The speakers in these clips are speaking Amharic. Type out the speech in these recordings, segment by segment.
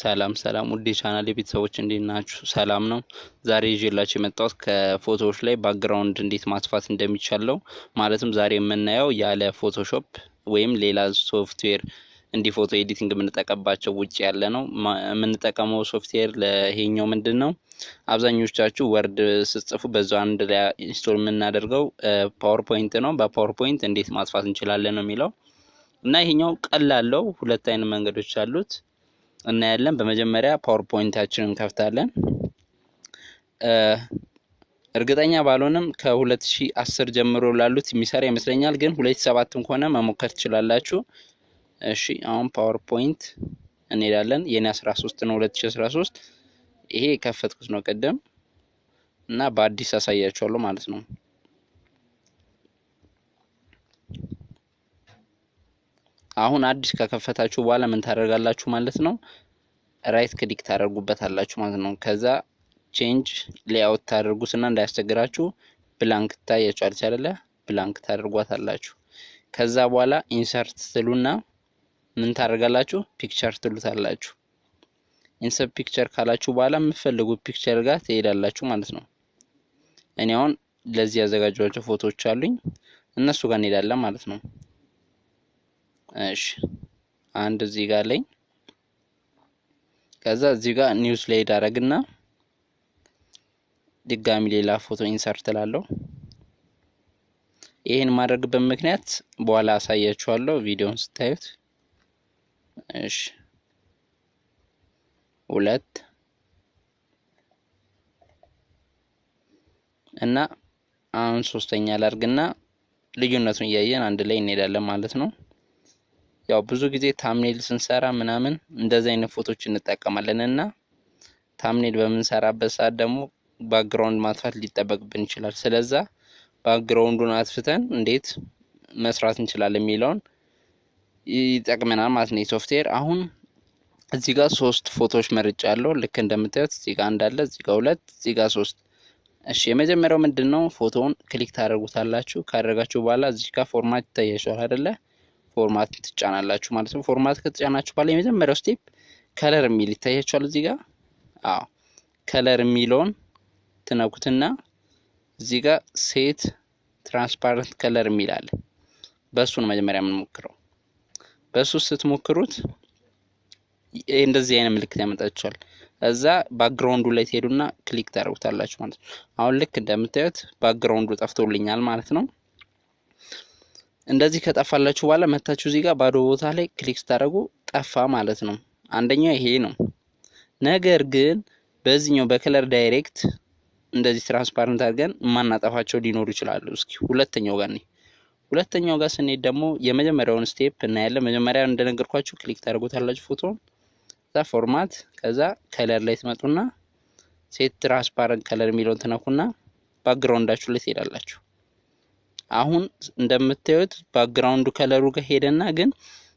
ሰላም ውድ ቻናሌ ቤተሰቦች እንዴት ናችሁ? ሰላም ነው። ዛሬ ይዤላችሁ የመጣሁት ከፎቶዎች ላይ ባክግራውንድ እንዴት ማጥፋት እንደሚቻለው ማለትም ዛሬ የምናየው ያለ ፎቶሾፕ ወይም ሌላ ሶፍትዌር እንዲ ፎቶ ኤዲቲንግ የምንጠቀምባቸው ውጪ ያለ ነው። የምንጠቀመው ሶፍትዌር ለሄኛው ምንድነው? አብዛኞቻችሁ ወርድ ስትጽፉ በዛው አንድ ላይ ኢንስቶል የምናደርገው ፓወርፖይንት ነው። በፓወርፖይንት እንዴት ማጥፋት እንችላለን ነው የሚለው እና ይሄኛው ቀላል ነው። ሁለት አይነት መንገዶች አሉት እና ያለን በመጀመሪያ ፓወርፖይንታችንን እንከፍታለን። እርግጠኛ ባልሆንም ከ2010 ጀምሮ ላሉት የሚሰራ ይመስለኛል፣ ግን 2007 እንኳን መሞከር ትችላላችሁ። እሺ አሁን ፓወርፖይንት እንሄዳለን። የኔ 13 ነው 2013። ይሄ የከፈትኩት ነው ቀደም እና በአዲስ አሳያችኋለሁ ማለት ነው። አሁን አዲስ ከከፈታችሁ በኋላ ምን ታደርጋላችሁ ማለት ነው? ራይት ክሊክ ታደርጉበታላችሁ ማለት ነው። ከዛ ቼንጅ ሌአውት ታደርጉትና እንዳያስቸግራችሁ ብላንክ ታያችኋል አይደለ? ብላንክ ታደርጓታላችሁ። ከዛ በኋላ ኢንሰርት ትሉና ምን ታደርጋላችሁ? ፒክቸር ትሉታላችሁ። ኢንሰርት ፒክቸር ካላችሁ በኋላ የምትፈልጉት ፒክቸር ጋር ትሄዳላችሁ ማለት ነው። እኔ አሁን ለዚህ ያዘጋጇቸው ፎቶዎች አሉኝ፣ እነሱ ጋር እንሄዳለን ማለት ነው። እሺ አንድ እዚህ ጋር ላይ ከዛ እዚህ ጋር ኒውስ ላይ ዳረግና ድጋሚ ሌላ ፎቶ ኢንሰርት ላለው። ይሄን ማድረግበት ምክንያት በኋላ አሳያችኋለሁ ቪዲዮውን ስታዩት። እሺ ሁለት እና አሁን ሶስተኛ ላርግና ልዩነቱን እያየን አንድ ላይ እንሄዳለን ማለት ነው። ያው ብዙ ጊዜ ታምኔል ስንሰራ ምናምን እንደዚህ አይነት ፎቶዎች እንጠቀማለንና ታምኔል በምንሰራበት ሰዓት ደግሞ ባክግራውንድ ማጥፋት ሊጠበቅብን ይችላል። ስለዛ ባክግራውንዱን አጥፍተን እንዴት መስራት እንችላለን የሚለውን ይጠቅመናል ማለት ነው ሶፍትዌር። አሁን እዚህ ጋር 3 ፎቶዎች መርጫለሁ። ልክ እንደምታዩት እዚህ ጋር እንዳለ እዚህ ጋር 2 እዚህ ጋር 3። እሺ የመጀመሪያው ምንድነው? ፎቶውን ክሊክ ታደርጉታላችሁ። ካደረጋችሁ በኋላ እዚህ ጋር ፎርማት ይታያችኋል አይደለ? ፎርማት ትጫናላችሁ ማለት ነው። ፎርማት ከተጫናችሁ በኋላ የመጀመሪያው ስቴፕ ከለር የሚል ይታያችኋል እዚህ ጋር። አዎ ከለር የሚለውን ትነኩትና እዚህ ጋር ሴት ትራንስፓረንት ከለር የሚል አለ። በሱ ነው መጀመሪያ የምንሞክረው። በሱ ስትሞክሩት እንደዚህ አይነት ምልክት ያመጣችኋል። እዛ ባክግራውንዱ ላይ ትሄዱና ክሊክ ታደርጉታላችሁ ማለት ነው። አሁን ልክ እንደምታዩት ባክግራውንዱ ጠፍቶልኛል ማለት ነው። እንደዚህ ከጠፋላችሁ በኋላ መታችሁ እዚህ ጋር ባዶ ቦታ ላይ ክሊክ ታደርጉ ጠፋ ማለት ነው። አንደኛው ይሄ ነው። ነገር ግን በዚህኛው በከለር ዳይሬክት እንደዚህ ትራንስፓረንት አድርገን ማናጠፋቸው ሊኖሩ ይችላሉ። እስኪ ሁለተኛው ጋር ነኝ። ሁለተኛው ጋር ስንሄድ ደግሞ የመጀመሪያውን ስቴፕ እናያለን። መጀመሪያ እንደነገርኳችሁ ክሊክ ታደርጉታላችሁ ፎቶን፣ ከዛ ፎርማት፣ ከዛ ከለር ላይ ትመጡና ሴት ትራንስፓረንት ከለር የሚለውን ትነኩና ባክግራውንዳችሁ ላይ ትሄዳላችሁ። አሁን እንደምታዩት ባክግራውንዱ ከለሩ ጋር ሄደና ግን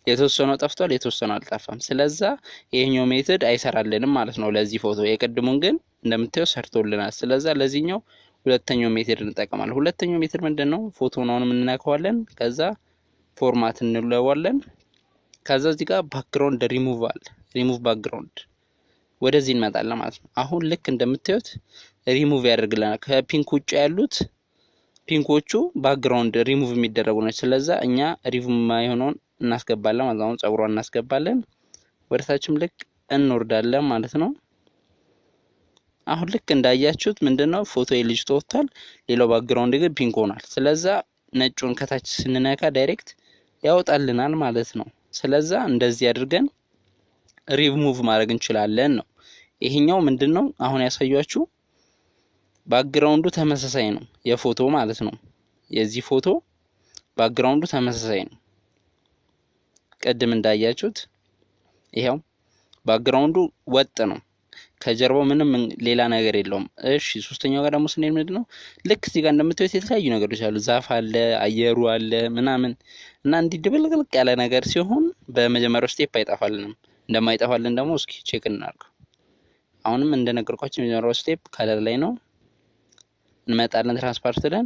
የተወሰነው ጠፍቷል፣ የተወሰነው አልጠፋም። ስለዛ ይሄኛው ሜተድ አይሰራልንም ማለት ነው ለዚህ ፎቶ። የቀድሙን ግን እንደምታዩት ሰርቶልናል። ስለዛ ለዚህኛው ሁለተኛው ሜተድ እንጠቀማለን። ሁለተኛው ሜተድ ምንድነው? ፎቶውን አሁን እንነካዋለን፣ ከዛ ፎርማት እንለዋለን፣ ከዛ እዚህ ጋር ባክግራውንድ ሪሙቭ ባክግራውንድ ወደዚህ እንመጣለን ማለት ነው። አሁን ልክ እንደምታዩት ሪሙቭ ያደርግልናል። ከፒንክ ውጭ ያሉት ፒንኮቹ ባክግራውንድ ሪሙቭ የሚደረጉ ናቸው። ስለዛ እኛ ሪሙቭ የማይሆነውን እናስገባለን ማለት ነው። ጸጉሯን እናስገባለን፣ ወደታችም ልክ እንወርዳለን ማለት ነው። አሁን ልክ እንዳያችሁት ምንድነው ፎቶ ልጅ ተወጥቷል፣ ሌላው ባክግራውንድ ግን ፒንክ ሆኗል። ስለዛ ነጩን ከታች ስንነካ ዳይሬክት ያወጣልናል ማለት ነው። ስለዛ እንደዚህ አድርገን ሪሙቭ ማድረግ እንችላለን ነው። ይሄኛው ምንድነው አሁን ያሳያችሁ ባክግራውንዱ ተመሳሳይ ነው፣ የፎቶ ማለት ነው። የዚህ ፎቶ ባክግራውንዱ ተመሳሳይ ነው። ቀድም እንዳያችሁት ይሄው ባክግራውንዱ ወጥ ነው፣ ከጀርባው ምንም ሌላ ነገር የለውም። እሺ ሶስተኛው ጋር ደግሞ ስንሄድ ምንድነው ልክ እዚህ ጋር እንደምታዩት የተለያዩ ነገሮች አሉ። ዛፍ አለ፣ አየሩ አለ ምናምን እና እንዲህ ድብልቅልቅ ያለ ነገር ሲሆን በመጀመሪያው ስቴፕ አይጠፋልንም። እንደማይጠፋልን ደግሞ እስኪ ቼክ እናድርገው። አሁንም እንደነገርኳችሁ የመጀመሪያው ስቴፕ ከለር ላይ ነው። እንመጣለን ትራንስፓረንት ለን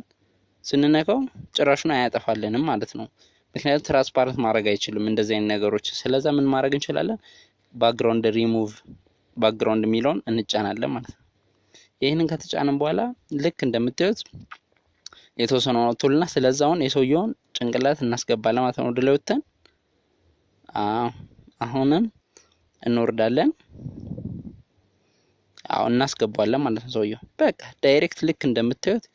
ስንነካው ጭራሹን አያጠፋልንም ማለት ነው። ምክንያቱም ትራንስፓረንት ማድረግ አይችልም እንደዚህ አይነት ነገሮች። ስለዛ ምን ማድረግ እንችላለን? ባክግራውንድ ሪሙቭ ባክግራውንድ ሚለውን እንጫናለን ማለት ነው። ይሄንን ከተጫነን በኋላ ልክ እንደምታዩት የተወሰነው አውጥቶልና ስለዚህ አሁን የሰውየውን ጭንቅላት እናስገባለን ማለት ነው። ወደ ላይ ወጥተን አሁንም እንወርዳለን። እናስገባለን ማለት ነው። ሰውየው በቃ ዳይሬክት ልክ እንደምታዩት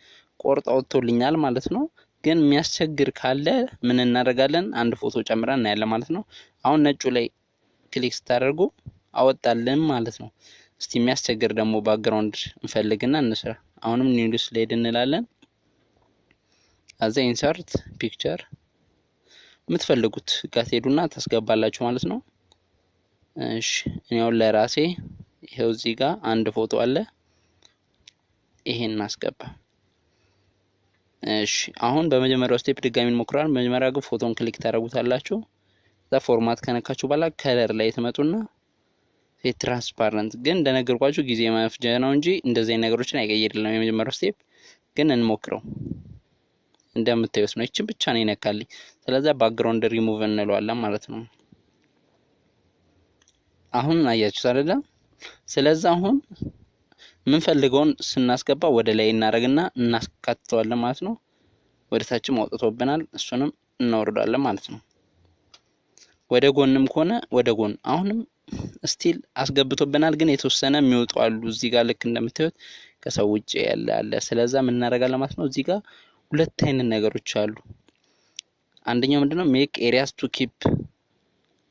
ቆርጦ አውጥቶልኛል ማለት ነው። ግን የሚያስቸግር ካለ ምን እናደርጋለን? አንድ ፎቶ ጨምረን እናያለን ማለት ነው። አሁን ነጩ ላይ ክሊክ ስታደርጉ አወጣልን ማለት ነው። እስቲ የሚያስቸግር ደግሞ ባክግራውንድ እንፈልግና እንስራ። አሁንም ኒው ስላይድ እንላለን። አዛ ኢንሰርት ፒክቸር የምትፈልጉት ጋር ትሄዱና ታስገባላችሁ ማለት ነው። እሺ እኔው ለራሴ ይሄው እዚህ ጋር አንድ ፎቶ አለ። ይሄን እናስገባ። እሺ አሁን በመጀመሪያው ስቴፕ ድጋሚ እንሞክራለን። በመጀመሪያ ግን ፎቶን ክሊክ ታደርጉታላችሁ። እዛ ፎርማት ከነካችሁ በኋላ ከለር ላይ ትመጡና ሴት ትራንስፓረንት ግን እንደነገርኳችሁ ጊዜ መፍጀ ነው እንጂ እንደዚህ ነገሮችን አይቀይርልንም። የመጀመሪያው ስቴፕ ግን እንሞክረው። እንደምታዩት ነው። እቺ ብቻ ነው ይነካልኝ። ስለዚህ ባክግራውንድ ሪሙቭ እንለዋለን ማለት ነው። አሁን አያችሁት አይደለ? ስለዚህ አሁን ምን ፈልገውን ስናስገባ ወደ ላይ እናረግና እናስካትተዋለን ማለት ነው። ወደ ታችም አውጥቶብናል፣ እሱንም እናወርዳለን ማለት ነው። ወደ ጎንም ከሆነ ወደ ጎን አሁንም ስቲል አስገብቶብናል፣ ግን የተወሰነ የሚወጡ አሉ። እዚህ ጋር ልክ እንደምታዩት ከሰው ውጭ ያለ አለ። ስለዚህ ምን እናደርጋለን ማለት ነው። እዚህ ጋር ሁለት አይነት ነገሮች አሉ። አንደኛው ምንድነው ሜክ ኤሪያስ ቱ ኪፕ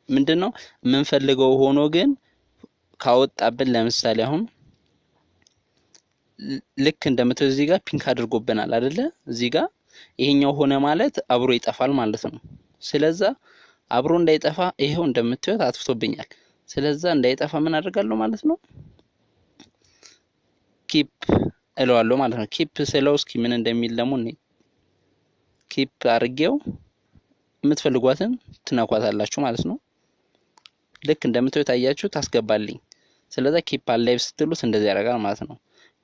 ምንድነው የምንፈልገው ሆኖ ግን ካወጣብን፣ ለምሳሌ አሁን ልክ እንደምታዩት እዚህ ጋር ፒንክ አድርጎብናል አይደለ? እዚህ ጋር ይሄኛው ሆነ ማለት አብሮ ይጠፋል ማለት ነው። ስለዚህ አብሮ እንዳይጠፋ ይሄው እንደምታዩት አጥፍቶብኛል። ስለዚህ እንዳይጠፋ ምን አደርጋለሁ ማለት ነው? ኪፕ እለዋለሁ ማለት ነው። ኪፕ ስለው እስኪ ምን እንደሚል ደግሞ ኪፕ አድርጌው የምትፈልጓትን ትነኳታላችሁ ማለት ነው። ልክ እንደምታዩት አያችሁ ታስገባልኝ። ስለዚህ ኪፕ አላይቭ ስትሉት እንደዚህ ያደርጋል ማለት ነው።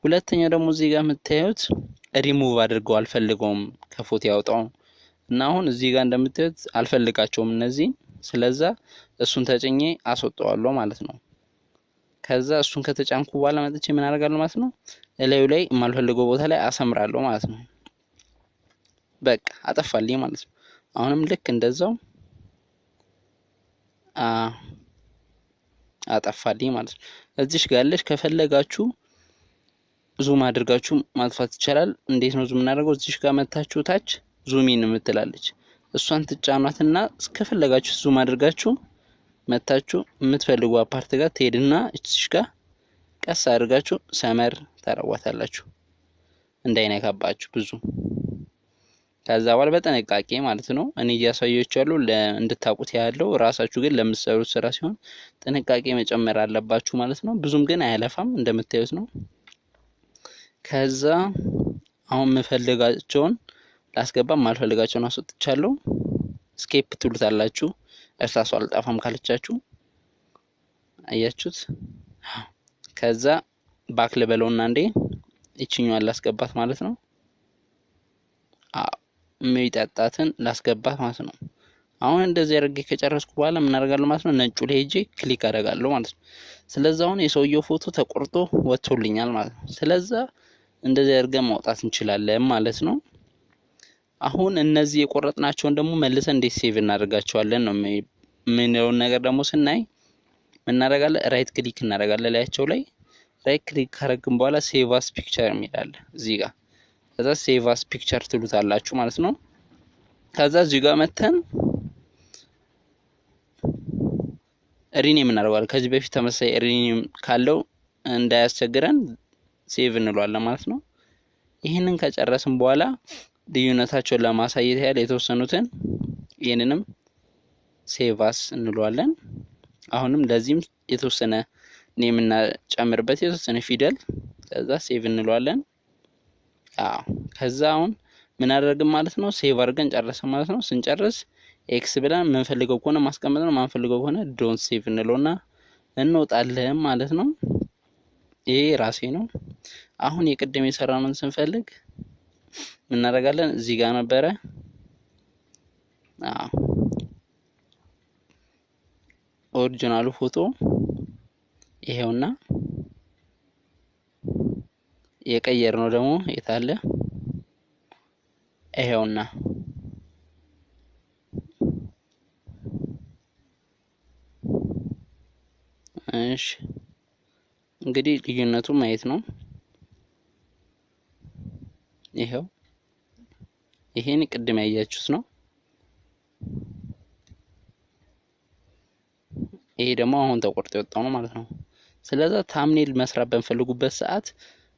ሁለተኛው ደግሞ እዚህ ጋር የምታዩት ሪሙቭ አድርገው አልፈልገውም ከፎቶ ያወጣው እና አሁን እዚህ ጋር እንደምታዩት አልፈልጋቸውም እነዚህ። ስለዚህ እሱን ተጭኜ አስወጣዋለሁ ማለት ነው። ከዛ እሱን ከተጫንኩ በኋላ መጥቼ ምን አደርጋለሁ ማለት ነው? እላዩ ላይ የማልፈልገው ቦታ ላይ አሰምራለሁ ማለት ነው። በቃ አጠፋልኝ ማለት ነው። አሁንም ልክ እንደዛው አጠፋልኝ ማለት ነው። እዚሽ ጋር ያለሽ ከፈለጋችሁ ዙም አድርጋችሁ ማጥፋት ይቻላል። እንዴት ነው ዙም እናደርገው? እዚሽ ጋር መታችሁ ታች ዙም ኢን የምትላለች እሷን ትጫኗትና እስከፈለጋችሁ ዙም አድርጋችሁ መታችሁ የምትፈልጉ አፓርት ጋር ትሄድና እዚሽ ጋር ቀስ አድርጋችሁ ሰመር ታረዋታላችሁ እንዳይነካባችሁ ብዙ። ከዛ በኋላ በጥንቃቄ ማለት ነው እኔ እያሳያችኋለሁ እንድታቁት ያለው ራሳችሁ ግን ለምትሰሩት ስራ ሲሆን ጥንቃቄ መጨመር አለባችሁ ማለት ነው። ብዙም ግን አያለፋም እንደምታዩት ነው። ከዛ አሁን የምፈልጋቸውን ላስገባ ማልፈልጋቸውን አስወጥቻለሁ። ስኬፕ ትሉታላችሁ እርሳሱ አልጣፋም ካለቻችሁ አያችሁት። ከዛ ባክ ለበለውና እንዴ እቺኛዋን ላስገባት ማለት ነው። የሚጠጣትን ላስገባት ማለት ነው። አሁን እንደዚህ አድርጌ ከጨረስኩ በኋላ ምን አደርጋለሁ ማለት ነው? ነጩ ላይ ሄጄ ክሊክ አደርጋለሁ ማለት ነው። ስለዚህ አሁን የሰውየው ፎቶ ተቆርጦ ወጥቶልኛል ማለት ነው። ስለዚህ እንደዚህ አድርገን ማውጣት እንችላለን ማለት ነው። አሁን እነዚህ የቆረጥናቸውን ደግሞ መልሰን እንዴት ሴቭ እናደርጋቸዋለን ነው የምንለውን ነገር ደግሞ ስናይ ምን እናደርጋለን? ራይት ክሊክ እናደርጋለን ላያቸው ላይ ራይት ክሊክ ካደረግን በኋላ ሴቭ አስ ፒክቸር የሚላል እዚህ ጋር። ከዛ ሴቭ አስ ፒክቸር ትሉታላችሁ ማለት ነው። ከዛ እዚህ ጋር መተን ሪኔም እናደርጋለን። ከዚህ በፊት ተመሳሳይ ሪኔም ካለው እንዳያስቸግረን ሴቭ እንለዋለን ማለት ነው። ይሄንን ከጨረስን በኋላ ልዩነታቸውን ለማሳየት ያህል የተወሰኑትን ይሄንንም ሴቭ አስ እንለዋለን። አሁንም ለዚህም የተወሰነ ኔም እና ጨምርበት የተወሰነ ፊደል ከዛ ሴቭ እንለዋለን። ከዛ አሁን ምን አደረግን ማለት ነው? ሴቭ አድርገን ጨረስን ማለት ነው። ስንጨርስ ኤክስ ብለን የምንፈልገው ከሆነ ማስቀመጥ ነው፣ ማንፈልገው ከሆነ ዶንት ሴቭ እንለውና እንወጣለን ማለት ነው። ይሄ ራሴ ነው። አሁን የቅድም የሰራነውን ስንፈልግ ምን እናደርጋለን? እዚህ ጋር ነበረ ኦሪጂናሉ ፎቶ ይሄውና የቀየርነው ደግሞ የታለ ይሄውና እሺ እንግዲህ ልዩነቱ ማየት ነው ይሄው ይሄን ቅድም ያያችሁት ነው ይሄ ደግሞ አሁን ተቆርጦ የወጣው ነው ማለት ነው ስለዚህ ታምኔል መስራት በንፈልጉበት ሰዓት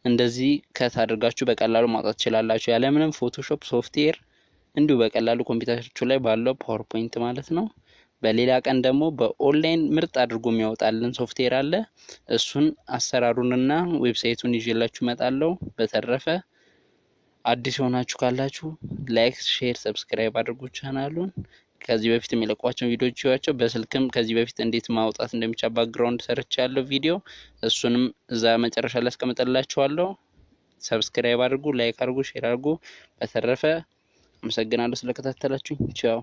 እንደዚህ ከት አድርጋችሁ በቀላሉ ማውጣት ትችላላችሁ ያለ ምንም ፎቶሾፕ ሶፍትዌር እንዲሁ በቀላሉ ኮምፒውተራችሁ ላይ ባለው ፓወርፖይንት ማለት ነው በሌላ ቀን ደግሞ በኦንላይን ምርጥ አድርጎ የሚያወጣልን ሶፍትዌር አለ እሱን አሰራሩንና ዌብሳይቱን ይዤላችሁ መጣለው በተረፈ አዲስ ሆናችሁ ካላችሁ ላይክ ሼር ሰብስክራይብ አድርጉ ቻናሉን ከዚህ በፊት የሚለቋቸው ቪዲዮዎች ይዋቸው በስልክም ከዚህ በፊት እንዴት ማውጣት እንደሚቻል ባክግራውንድ ሰርቻለሁ ቪዲዮ እሱንም እዛ መጨረሻ ላይ አስቀምጥላችኋለሁ ሰብስክራይብ አድርጉ ላይክ አድርጉ ሼር አድርጉ በተረፈ አመሰግናለሁ ስለከታተላችሁኝ ቻው